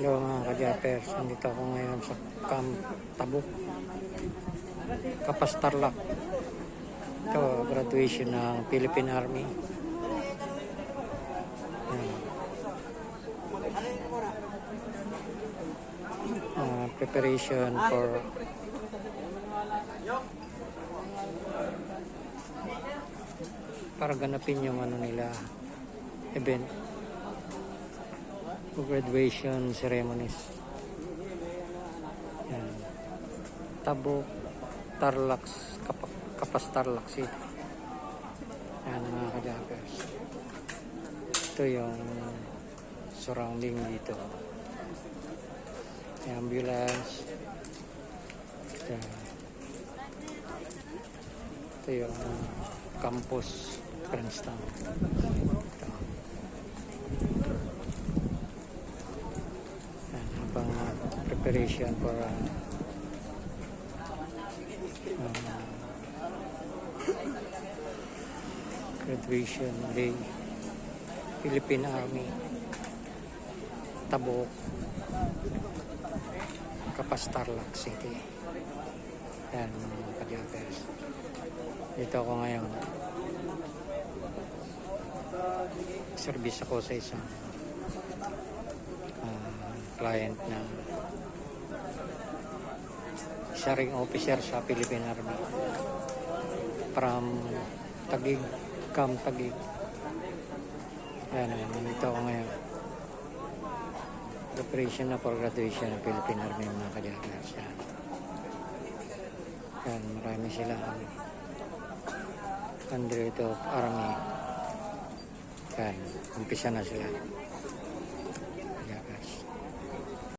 Hello mga ka-Jappers, nandito ako ngayon sa Camp Tabuk, Kapas Tarlac. Ito, graduation ng Philippine Army. Preparation for para ganapin yung nila event, graduation ceremonies. Yan. Tabuk, Tarlac, Kapas Tarlac City. Yan mga ka-Jappers. Ito yung surrounding dito. May ambulance. Yan. Ito yung campus Princeton. Ito. Yan, habang preparation for graduation day, Philippine Army, Tabuk, Kapas Tarlac City. Yan mga ka-Jappers. Dito ako ngayon. Service ako sa isang client na isa ring officer sa Philippine Army from Taguig, Camp Taguig. Yan, nandito ako ngayon. Preparation na for graduation ng Philippine Army mga ka-Jappers. Yan, marami sila. 100 of Army. Yan, umpisa na sila.